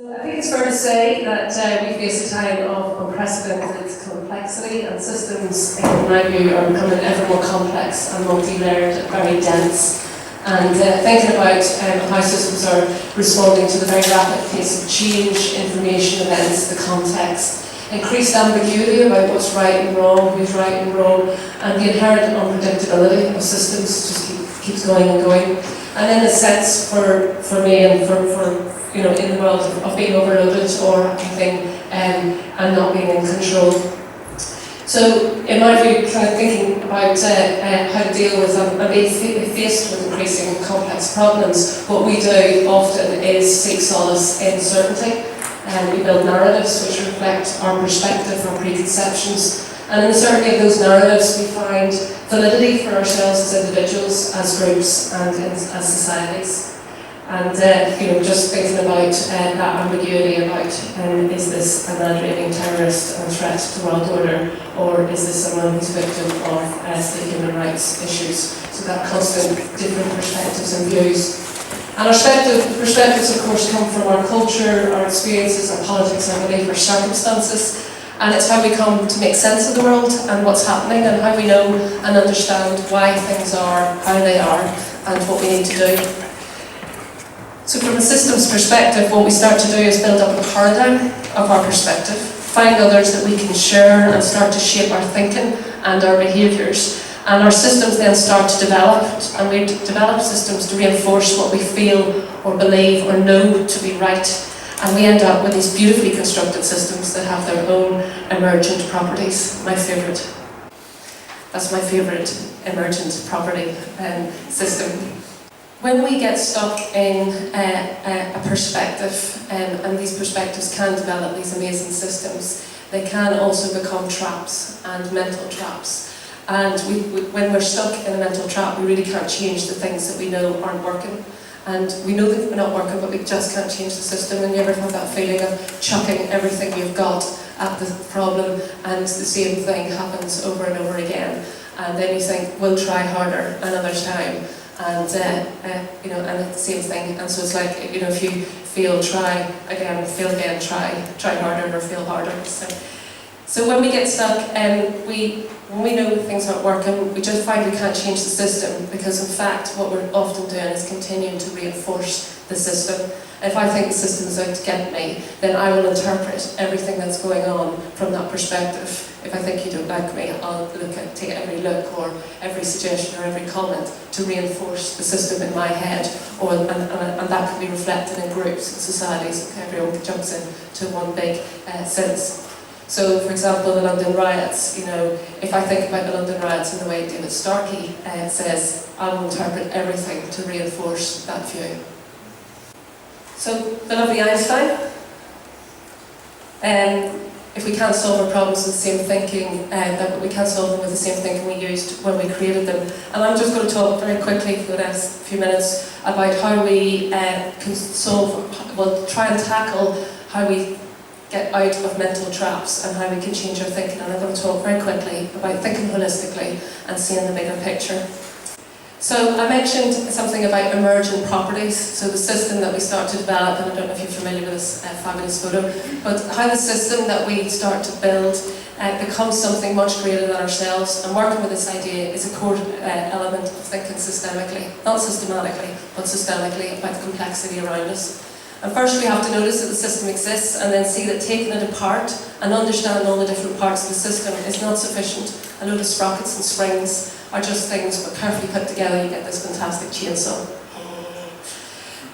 So I think it's fair to say that we face a time of unprecedented complexity, and systems, in my view, are becoming ever more complex and multi-layered and very dense. And thinking about how systems are responding to the very rapid pace of change, information events, the context, increased ambiguity about what's right and wrong, who's right and wrong, and the inherent unpredictability of systems just keeps going and going. And in a sense, for me and for in the world of being overloaded or having and not being in control. So, in my view, kind of thinking about how to deal with and being faced with increasing complex problems, what we do often is seek solace in certainty. We build narratives which reflect our perspective, our preconceptions, and in the certainty of those narratives we find validity for ourselves as individuals, as groups, and as societies. And just thinking about that ambiguity about is this a man-raving terrorist and threat to world order, or is this someone who's a victim of state human rights issues? So that constant different perspectives and views. And our perspectives, of course, come from our culture, our experiences, our politics, I believe, our circumstances. And it's how we come to make sense of the world and what's happening, and how we know and understand why things are how they are and what we need to do. So from a systems perspective, what we start to do is build up a paradigm of our perspective, find others that we can share and start to shape our thinking and our behaviours. And our systems then start to develop, and we develop systems to reinforce what we feel or believe or know to be right. And we end up with these beautifully constructed systems that have their own emergent properties. That's my favourite emergent property system. When we get stuck in a perspective, and these perspectives can develop these amazing systems, they can also become traps and mental traps. And when we're stuck in a mental trap, we really can't change the things that we know aren't working. And we know that they're not working, but we just can't change the system. And you ever have that feeling of chucking everything you've got at the problem, and the same thing happens over and over again. And then you think, we'll try harder another time. And and it's the same thing. And so it's like, if you fail, try again, fail again, try harder, or fail harder. So when we get stuck, when we know things aren't working, we just find we can't change the system, because in fact what we're often doing is continuing to reinforce the system. If I think the system is out to get me, then I will interpret everything that's going on from that perspective. If I think you don't like me, I'll take every look or every suggestion or every comment to reinforce the system in my head, and that can be reflected in groups and societies. Everyone jumps in to one big sense. So, for example, the London riots, if I think about the London riots in the way David Starkey says, I will interpret everything to reinforce that view. So, the lovely Einstein, if we can't solve our problems with the same thinking, that we can't solve them with the same thinking we used when we created them. And I'm just going to talk very quickly for the next few minutes about how we can try and tackle how we get out of mental traps and how we can change our thinking. And I'm going to talk very quickly about thinking holistically and seeing the bigger picture. So I mentioned something about emergent properties, so the system that we start to develop, and I don't know if you're familiar with this fabulous photo, but how the system that we start to build becomes something much greater than ourselves. And working with this idea is a core element of thinking systemically, not systematically, but systemically, about the complexity around us. And first we have to notice that the system exists, and then see that taking it apart and understanding all the different parts of the system is not sufficient. A load of sprockets and springs are just things, but carefully put together you get this fantastic chainsaw.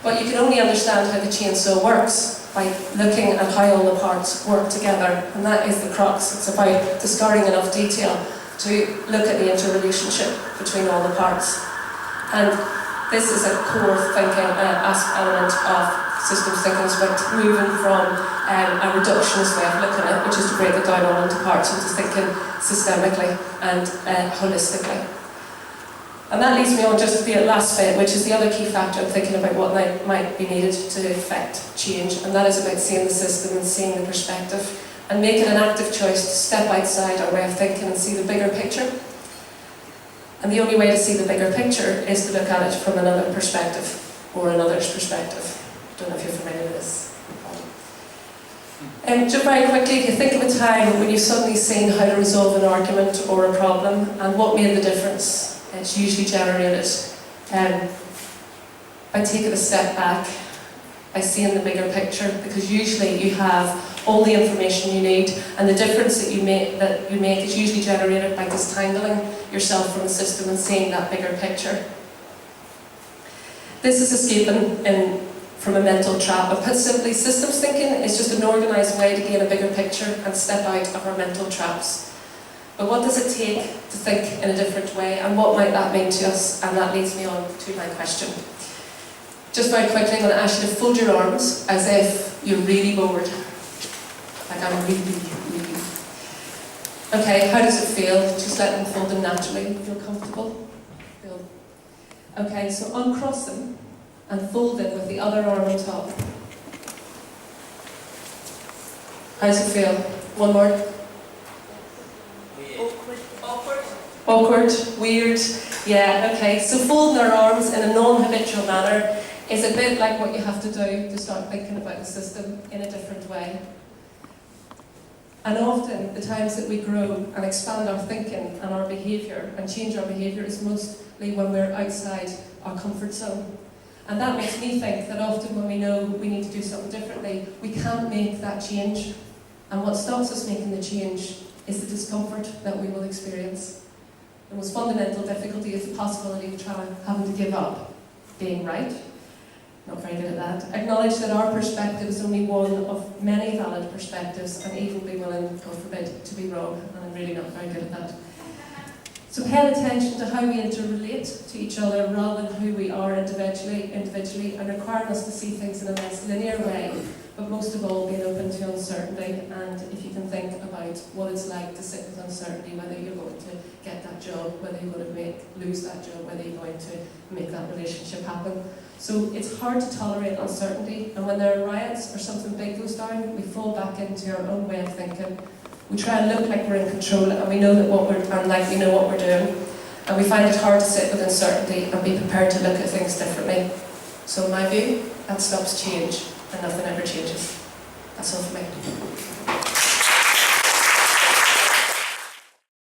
But you can only understand how the chainsaw works by looking at how all the parts work together, and that is the crux. It's about discarding enough detail to look at the interrelationship between all the parts. And this is a core thinking element of systems thinking. It's about moving from a reductionist way of looking at it, which is to break it down all into parts, into thinking systemically and holistically. And that leads me on just to the last bit, which is the other key factor of thinking about what might be needed to affect change, and that is about seeing the system and seeing the perspective, and making an active choice to step outside our way of thinking and see the bigger picture. And the only way to see the bigger picture is to look at it from another perspective, or another's perspective. I don't know if you're familiar with this. Just very quickly, if you think of a time when you've suddenly seen how to resolve an argument or a problem and what made the difference, it's usually generated by taking a step back, by seeing the bigger picture, because usually you have all the information you need, and the difference that you make is usually generated by distangling yourself from the system and seeing that bigger picture. This is escaping from a mental trap. And put simply, systems thinking is just an organised way to gain a bigger picture and step out of our mental traps. But what does it take to think in a different way, and what might that mean to us? And that leads me on to my question. Just very quickly, I'm going to ask you to fold your arms as if you're really bored. Like I'm really. Okay, how does it feel? Just let them fold them naturally. Feel comfortable? Feel. Okay, so uncross them and fold it with the other arm on top. How does it feel? One more. Awkward, weird. Yeah, okay. So folding our arms in a non-habitual manner is a bit like what you have to do to start thinking about the system in a different way. And often, the times that we grow and expand our thinking and our behaviour and change our behaviour is mostly when we're outside our comfort zone. And that makes me think that often when we know we need to do something differently, we can't make that change. And what stops us making the change is the discomfort that we will experience. The most fundamental difficulty is the possibility of having to give up being right. Not very good at that. Acknowledge that our perspective is only one of many valid perspectives, and even be willing, God forbid, to be wrong. And I'm really not very good at that. So pay attention to how we interrelate to each other rather than who we are individually, and requiring us to see things in a less linear way, but most of all being open to uncertainty. And if you can think about what it's like to sit with uncertainty, whether you're going to get that job, whether you're going to lose that job, whether you're going to make that relationship happen. So it's hard to tolerate uncertainty, and when there are riots or something big goes down, we fall back into our own way of thinking. We try and look like we're in control, and we know what we're doing, and we find it hard to sit with uncertainty and be prepared to look at things differently. So in my view, that stops change, and nothing ever changes. That's all for me.